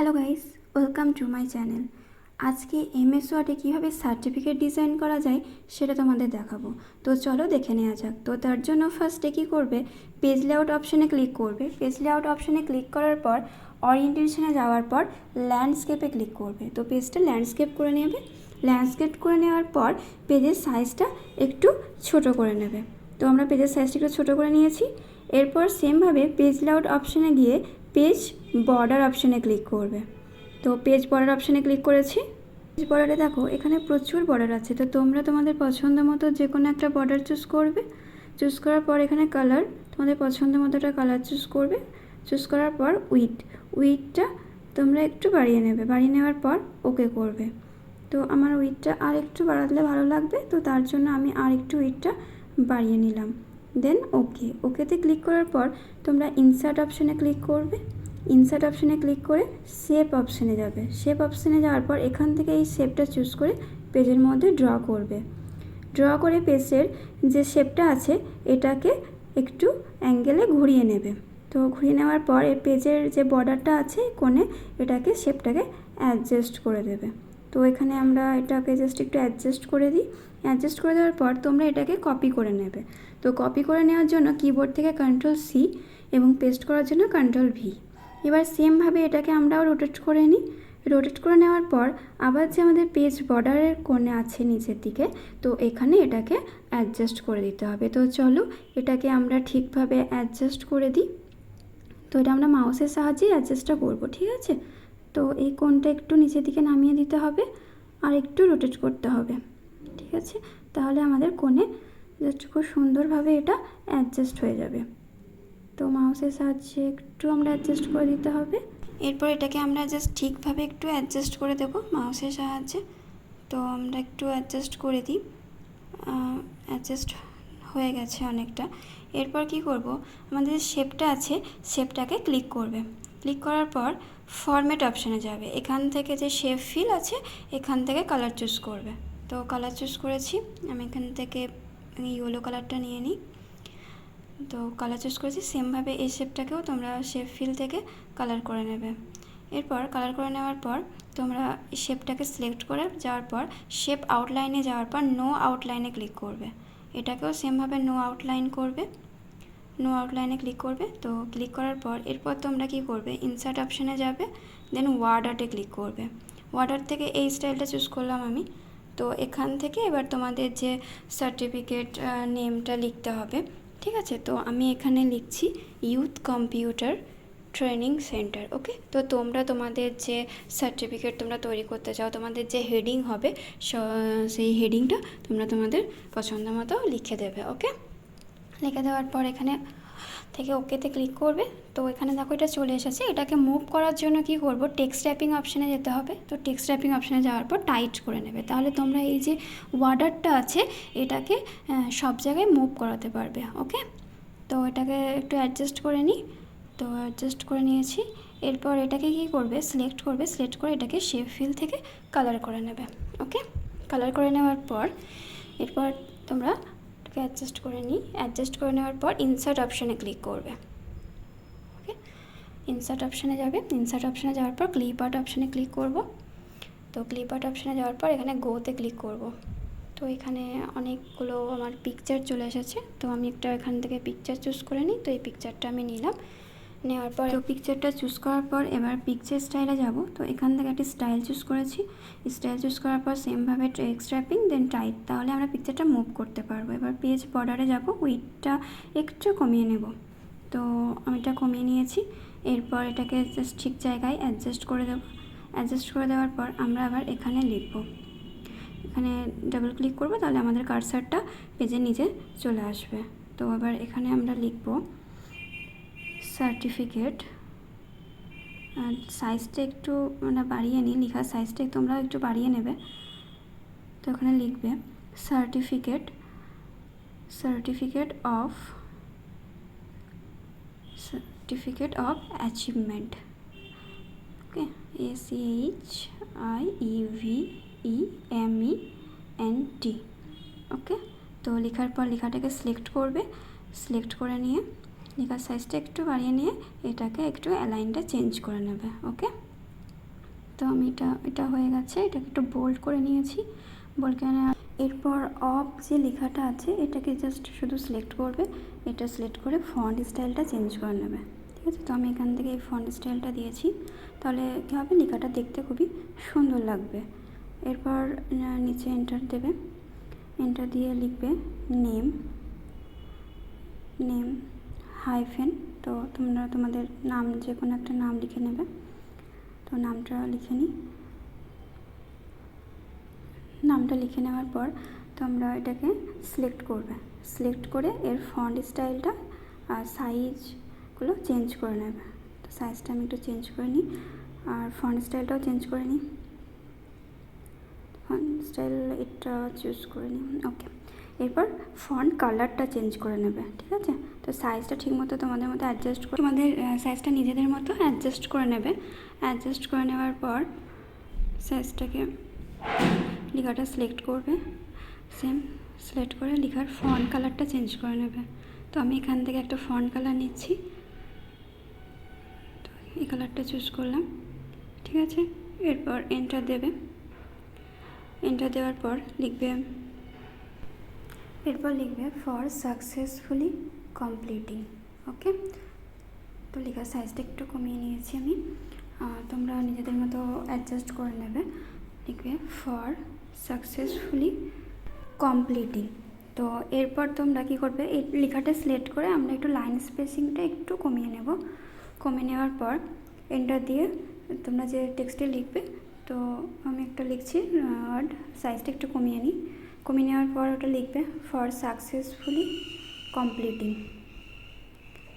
Hello guys, welcome to my channel. আজকে MS ওয়ার্ডে কীভাবে সার্টিফিকেট ডিজাইন করা যায় সেটা তোমাদের দেখাবো। তো চলো দেখে নেওয়া যাক। তো তার জন্য ফার্স্টে কী করবে, পেজ লেআউট অপশানে ক্লিক করবে। পেজ লেআউট অপশানে ক্লিক করার পর ওরিয়েন্টেশনে যাওয়ার পর ল্যান্ডস্কেপে ক্লিক করবে। তো পেজটা ল্যান্ডস্কেপ করে নেবে। ল্যান্ডস্কেপ করে নেওয়ার পর পেজের সাইজটা একটু ছোট করে নেবে। তো আমরা পেজের সাইজটা একটু ছোটো করে নিয়েছি। এরপর সেমভাবে পেজ লেআউট অপশানে গিয়ে পেজ বর্ডার অপশানে ক্লিক করবে। তো পেজ বর্ডার অপশানে ক্লিক করেছি। পেজ বর্ডারে দেখো এখানে প্রচুর বর্ডার আছে, তো তোমরা তোমাদের পছন্দ মতো যে কোনো একটা বর্ডার চুজ করবে। চুজ করার পর এখানে কালার, তোমাদের পছন্দ মতো একটা কালার চুজ করবে। চুজ করার পর উইডটা তোমরা একটু বাড়িয়ে নেবে। বাড়িয়ে নেওয়ার পর ওকে করবে। তো আমার উইডটা আর একটু বাড়ালে ভালো লাগবে, তো তার জন্য আমি আর একটু উইডটা বাড়িয়ে নিলাম। দেন ওকেতে ক্লিক করার পর তোমরা ইনসার্ট অপশানে ক্লিক করবে। ইনসার্ট অপশানে ক্লিক করে শেপ অপশানে যাবে। শেপ অপশানে যাওয়ার পর এখান থেকে এই শেপটা চুজ করে পেজের মধ্যে ড্র করবে। ড্র করে পেজের যে শেপটা আছে এটাকে একটু অ্যাঙ্গেলে ঘুরিয়ে নেবে। তো ঘুরিয়ে নেওয়ার পর এই পেজের যে বর্ডারটা আছে কোণে এটাকে শেপটাকে অ্যাডজাস্ট করে দেবে। তো এখানে আমরা এটাকে জাস্ট একটু অ্যাডজাস্ট করে দিই। অ্যাডজাস্ট করে দেওয়ার পর তোমরা এটাকে কপি করে নেবে। তো কপি করে নেওয়ার জন্য কিবোর্ড থেকে Ctrl+C এবং পেস্ট করার জন্য Ctrl+V। এবার সেমভাবে এটাকে আমরাও রোটেট করে নিই। রোটেট করে নেওয়ার পর আবার যে আমাদের পেজ বর্ডারের কোণে আছে নিচের দিকে, তো এখানে এটাকে অ্যাডজাস্ট করে দিতে হবে। তো চলো এটাকে আমরা ঠিকভাবে অ্যাডজাস্ট করে দিই। তো এটা আমরা মাউসের সাহায্যেই অ্যাডজাস্টটা করব, ঠিক আছে। তো এই কোণটা একটু নিচের দিকে নামিয়ে দিতে হবে আর একটু রোটেট করতে হবে, ঠিক আছে। তাহলে আমাদের কোণে জাস্ট খুব সুন্দরভাবে এটা অ্যাডজাস্ট হয়ে যাবে। তো মাউসের সাহায্যে একটু আমরা অ্যাডজাস্ট করে দিতে হবে। এরপর এটাকে আমরা জাস্ট ঠিকভাবে একটু অ্যাডজাস্ট করে দেব মাউসের সাহায্যে। তো আমরা একটু অ্যাডজাস্ট করে দিই। অ্যাডজাস্ট হয়ে গেছে অনেকটা। এরপর কি করব, আমাদের যে শেপটা আছে শেপটাকে ক্লিক করবে। ক্লিক করার পর ফরম্যাট অপশানে যাবে। এখান থেকে যে শেপ ফিল আছে এখান থেকে কালার চুজ করবে। তো কালার চুজ করেছি আমি, এখান থেকে ইয়েলো কালারটা নিয়ে নিই। তো কালার চুজ করেছি। সেমভাবে এই শেপটাকেও তোমরা শেপ ফিল থেকে কালার করে নেবে। এরপর কালার করে নেওয়ার পর তোমরা শেপটাকে সিলেক্ট করে যাওয়ার পর শেপ আউটলাইনে যাওয়ার পর নো আউটলাইনে ক্লিক করবে। এটাকেও সেমভাবে নো আউটলাইন করবে। নো আউটলাইনে ক্লিক করবে। তো ক্লিক করার পর এরপর তোমরা কি করবে, ইনসার্ট অপশানে যাবে। দেন ওয়ার্ড আর্টে ক্লিক করবে। ওয়ার্ড আর্ট থেকে এই স্টাইলটা চুজ করলাম আমি। তো এখান থেকে এবার তোমাদের যে সার্টিফিকেট নেমটা লিখতে হবে, ঠিক আছে। তো আমি এখানে লিখছি ইউথ কম্পিউটার ট্রেনিং সেন্টার। ওকে। তো তোমরা তোমাদের যে সার্টিফিকেট তোমরা তৈরি করতে চাও, তোমাদের যে হেডিং হবে সেই হেডিংটা তোমরা তোমাদের পছন্দ মতো লিখে দেবে। ওকে। লিখে দেওয়ার পর এখানে থেকে ওকেতে ক্লিক করবে। তো এখানে দেখো এটা চলে এসেছে। এটাকে মুভ করার জন্য কি করব, টেক্সট টাইপিং অপশানে যেতে হবে। তো টেক্সট টাইপিং অপশানে যাওয়ার পর টাইট করে নেবে। তাহলে তোমরা এই যে ওয়ার্ডারটা আছে এটাকে সব জায়গায় মুভ করাতে পারবে। ওকে। তো এটাকে একটু অ্যাডজাস্ট করে নিই। তো অ্যাডজাস্ট করে নিয়েছি। এরপর এটাকে কি করবে, সিলেক্ট করবে। সিলেক্ট করে এটাকে শেপ ফিল থেকে কালার করে নেবে। ওকে। কালার করে নেওয়ার পর এরপর তোমরা এটাকে অ্যাডজাস্ট করে নিই। অ্যাডজাস্ট করে নেওয়ার পর ইনসার্ট অপশানে ক্লিক করবে। ওকে। ইনসার্ট অপশানে যাবে। ইনসার্ট অপশানে যাওয়ার পর ক্লিপ আর্ট অপশানে ক্লিক করব। তো ক্লিপ আর্ট অপশানে যাওয়ার পর এখানে গোতে ক্লিক করব। তো এখানে অনেকগুলো আমার পিকচার চলে এসেছে। তো আমি একটা এখান থেকে পিকচার চুজ করে নিই। তো এই পিকচারটা আমি নিলাম। নেওয়ার পর পিকচারটা চুজ করার পর এবার পিকচার স্টাইলে যাব। তো এখান থেকে একটি স্টাইল চুজ করেছি। স্টাইল চুজ করার পর সেমভাবে টেক্সট টাইপিং দেন টাইট, তাহলে আমরা পিকচারটা মুভ করতে পারবো। এবার পেজ বর্ডারে যাব, উইডটা একটু কমিয়ে নেব। তো আমি এটা কমিয়ে নিয়েছি। এরপর এটাকে জাস্ট ঠিক জায়গায় অ্যাডজাস্ট করে দেব। অ্যাডজাস্ট করে দেওয়ার পর আমরা আবার এখানে লিখব। এখানে ডাবল ক্লিক করব, তাহলে আমাদের কার্সারটা পেজের নিচে চলে আসবে। তো এবার এখানে আমরা লিখব সার্টিফিকেট। সাইজটা একটু মানে বাড়িয়ে নিই, লেখার সাইজটা তোমরা একটু বাড়িয়ে নেবে। তো এখানে লিখবে certificate of achievement. Okay. ACHIEVEMENT। ওকে। তো লেখার পর লেখাটাকে সিলেক্ট করবে। সিলেক্ট করে নিয়ে লেখার সাইজটা একটু বাড়িয়ে নিয়ে এটাকে একটু অ্যালাইনটা চেঞ্জ করে নেবে। ওকে। তো আমি এটা হয়ে গেছে, এটাকে একটু বোল্ড করে নিয়েছি। বোল্ড করে এরপর অফ যে লেখাটা আছে এটাকে জাস্ট শুধু সিলেক্ট করবে, এটা সিলেক্ট করে ফন্ট স্টাইলটা চেঞ্জ করে নেবে। ঠিক আছে, তো আমি এখান থেকে এই ফন্ট স্টাইলটা দিয়েছি, তাহলে কী হবে, লেখাটা দেখতে খুবই সুন্দর লাগবে। এরপর নিচে এন্টার দেবে, এন্টার দিয়ে লিখবে নেম হাইফেন, তো তোমরা তোমাদের নাম যে কোনো একটা নাম লিখে নেবে। তো নামটা লিখে নিই। নামটা লিখে নেওয়ার পর তোমরা এটাকে সিলেক্ট করবে, সিলেক্ট করে এর ফন্ট স্টাইলটা আর সাইজগুলো চেঞ্জ করে নেবে। তো সাইজটা আমি একটু চেঞ্জ করে নিই, আর ফন্ট স্টাইলটাও চেঞ্জ করে নিই। ফন্ট স্টাইল এটা চুজ করে নিই, ওকে। এরপর ফন্ট কালারটা চেঞ্জ করে নেবে। ঠিক আছে, তো সাইজটা ঠিকমতো তোমাদের মতো অ্যাডজাস্ট করে, তোমাদের সাইজটা নিজেদের মতো অ্যাডজাস্ট করে নেবে। অ্যাডজাস্ট করে নেওয়ার পর সাইজটাকে লেখাটা সিলেক্ট করবে, সেম সিলেক্ট করে লেখার ফন্ট কালারটা চেঞ্জ করে নেবে। তো আমি এখান থেকে একটা ফন্ট কালার নিচ্ছি, তো এই কালারটা চুজ করলাম। ঠিক আছে, এরপর এন্টার দেবে। এন্টার দেওয়ার পর লিখবে ফর সাকসেসফুলি কমপ্লিটিং, ওকে। তো লেখার সাইজটা একটু কমিয়ে নিয়েছি আমি, তোমরা নিজেদের মতো অ্যাডজাস্ট করে নেবে। লিখবে ফর সাকসেসফুলি কমপ্লিটিং। তো এরপর তোমরা কী করবে, এই লেখাটা সিলেক্ট করে আমরা একটু লাইন স্পেসিংটা একটু কমিয়ে নেব। কমিয়ে নেওয়ার পর এন্টার দিয়ে তোমরা যে টেক্সটে লিখবে, তো আমি একটা লিখছি ওয়ার্ড, সাইজটা একটু কমিয়ে নিই। কমিয়ে নেওয়ার পর ওটা লিখবে ফর সাকসেসফুলি কমপ্লিটিং।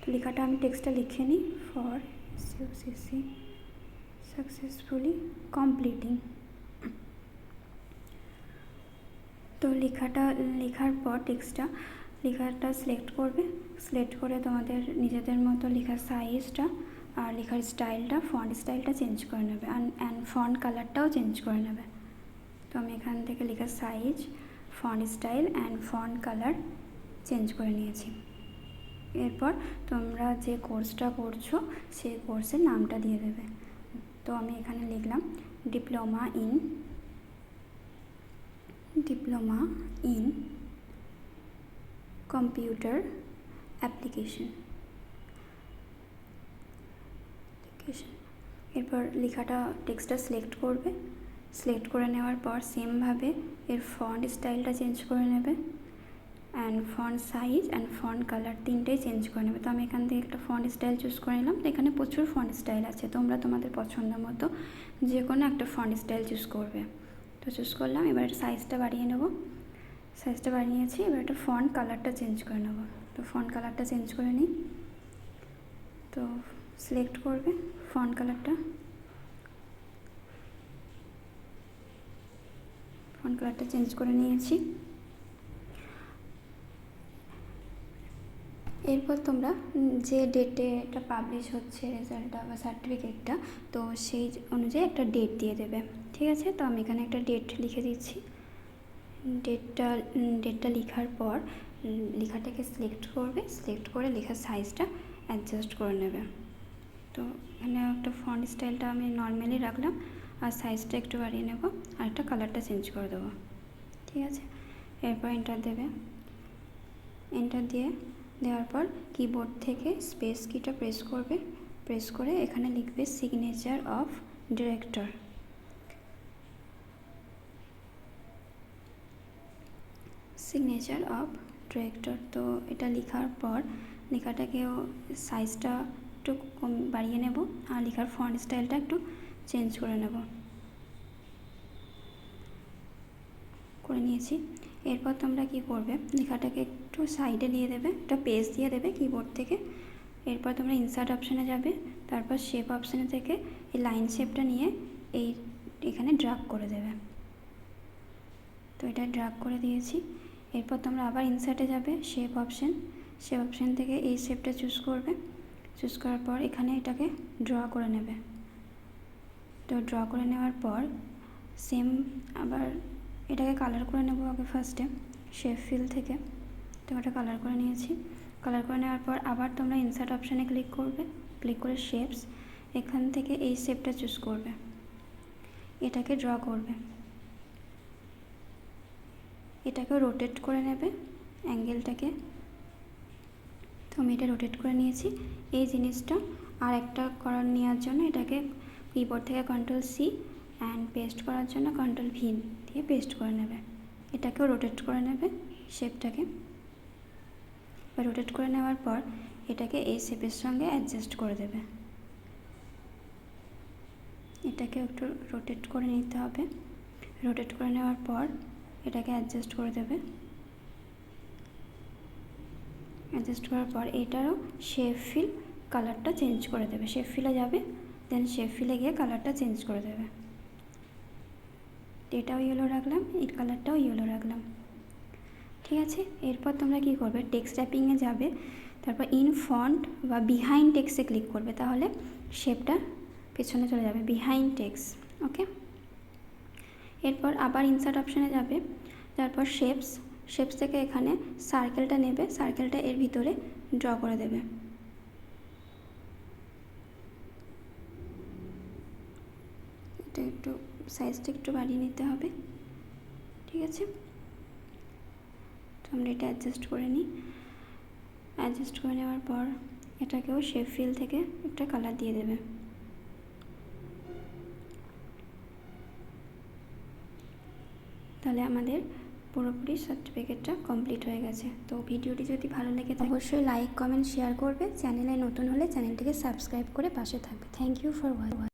তো লেখাটা আমি টেক্সটটা লিখে নিই, ফর সাকসেসফুলি কমপ্লিটিং। তো লেখার পর লেখাটা সিলেক্ট করবে, সিলেক্ট করে তোমাদের নিজেদের মতো লেখার সাইজটা আর লেখার স্টাইলটা, ফন্ট স্টাইলটা চেঞ্জ করে নেবে, অ্যান্ড ফন্ট কালারটাও চেঞ্জ করে নেবে। তো আমি এখান থেকে লেখার size, font style and font colour change করে নিয়েছি। এরপর তোমরা যে কোর্সটা করছো সেই কোর্সের নামটা দিয়ে দেবে। তো আমি এখানে লিখলাম ডিপ্লোমা ইন কম্পিউটার অ্যাপ্লিকেশন। এরপর লেখাটা টেক্সটটা সিলেক্ট করবে, সিলেক্ট করে নেওয়ার পর সেমভাবে এর ফন্ট স্টাইলটা চেঞ্জ করে নেবে, and font size and font colour তিনটেই চেঞ্জ করে নেবে। তো আমি এখান থেকে একটা ফন্ট স্টাইল চুজ করে নিলাম। তো এখানে প্রচুর ফন্ট স্টাইল আছে, তোমরা তোমাদের পছন্দ মতো যে কোনো একটা ফন্ট স্টাইল চুজ করবে। তো চুজ করলাম, এবার সাইজটা বাড়িয়ে নেব, সাইজটা বাড়িয়ে নিয়েছি। এবার একটা ফন্ট কালারটা চেঞ্জ করে নেব। তো ফন্ট কালারটা চেঞ্জ করে নিই। তো সিলেক্ট করবে ফন্ট কালারটা, ফন্ট কালারটা চেঞ্জ করে নিয়েছি। এরপর তোমরা যে ডেটে এটা পাবলিশ হচ্ছে রেজাল্টটা বা সার্টিফিকেটটা, তো সেই অনুযায়ী একটা ডেট দিয়ে দেবে। ঠিক আছে, তো আমি এখানে একটা ডেট লিখে দিচ্ছি। ডেটটা লেখার পর লেখাটাকে সিলেক্ট করবে, সিলেক্ট করে লেখার সাইজটা অ্যাডজাস্ট করে নেবে। তো এখানে একটা ফন্ট স্টাইলটা আমি নর্মালি রাখলাম, আর সাইজটা একটু বাড়িয়ে নেব, আর একটা কালারটা চেঞ্জ করে দেবো। ঠিক আছে, এরপর এন্টার দেবে। এন্টার দেওয়ার পর কিবোর্ড থেকে স্পেস কিটা প্রেস করবে, প্রেস করে এখানে লিখবে সিগনেচার অফ ডিরেক্টর। তো এটা লেখার পর লেখাটাকেও সাইজটা একটু বাড়িয়ে নেব, আর লেখার ফন্ট স্টাইলটা একটু চেঞ্জ করে নেব, করে নিয়েছি। এরপর তোমরা কি করবে, লেখাটাকে একটু সাইডে দিয়ে দেবে, একটা পেজ দিয়ে দেবে কিবোর্ড থেকে। এরপর তোমরা ইনসার্ট অপশানে যাবে, তারপর শেপ অপশানে থেকে এই লাইন শেপটা নিয়ে এখানে ড্র্যাগ করে দেবে। তো এটা ড্র্যাগ করে দিয়েছি। এরপর তোমরা আবার ইনসার্টে যাবে, শেপ অপশান থেকে এই শেপটা চুজ করবে। চুজ করার পর এখানে এটাকে ড্র করে নেবে। তো ড্র করে নেওয়ার পর সেম আবার এটাকে কালার করে নেব আগে ফার্স্টে শেপ ফিল থেকে। তো এটা কালার করে নিয়েছি। কালার করে নেওয়ার পর আবার তোমরা ইনসার্ট অপশানে ক্লিক করবে, ক্লিক করে শেপস, এখান থেকে এই শেপটা চুজ করবে। এটাকে ড্র করবে। এটাকেও রোটেট করে নেবে অ্যাঙ্গেলটাকে। তো আমি এটা রোটেট করে নিয়েছি। এই জিনিসটা আর একটা নেওয়ার জন্য এটাকে কিবোর্ড থেকে Ctrl+C অ্যান্ড পেস্ট করার জন্য Ctrl+V দিয়ে পেস্ট করে নেবে। এটাকেও রোটেট করে নেবে শেপটাকে। রোটেট করে নেওয়ার পর এটাকে এই শেপের সঙ্গে অ্যাডজাস্ট করে দেবে। এটাকে একটু রোটেট করে নিতে হবে। রোটেট করে নেওয়ার পর এটাকে অ্যাডজাস্ট করে দেবে। অ্যাডজাস্ট করার পর এটারও শেপ ফিল কালারটা চেঞ্জ করে দেবে। শেপ ফিলে যাবে, দেন শেপ ফিলে গিয়ে কালারটা চেঞ্জ করে দেবে। এটাও ইয়েলো রাখলাম, এই কালারটাও ইয়েলো রাখলাম। ঠিক আছে, এরপর তোমরা কী করবে, টেক্সট ট্যাপিংয়ে যাবে, তারপর ইন ফন্ট বা বিহাইন্ড টেক্সটে ক্লিক করবে, তাহলে শেপটা পেছনে চলে যাবে, বিহাইন্ড টেক্সট। ওকে, এরপর আবার ইনসার্ট অপশানে যাবে, তারপর শেপস থেকে এখানে সার্কেলটা নেবে, সার্কেলটা এর ভিতরে ড্র করে দেবে। এটা একটু সাইজটা একটু বাড়িয়ে নিতে হবে। ঠিক আছে, তো আমরা এটা অ্যাডজাস্ট করে নিই। অ্যাডজাস্ট করে নেওয়ার পর এটাকেও শেপ ফিল থেকে একটা কালার দিয়ে দেবে। তাহলে আমাদের পুরোপুরি সার্টিফিকেটটা কমপ্লিট হয়ে গেছে। তো ভিডিওটি যদি ভালো লেগে থাকে অবশ্যই লাইক, কমেন্ট, শেয়ার করবে। চ্যানেলে নতুন হলে চ্যানেলটিকে সাবস্ক্রাইব করে পাশে থাকবে। Thank you for watching.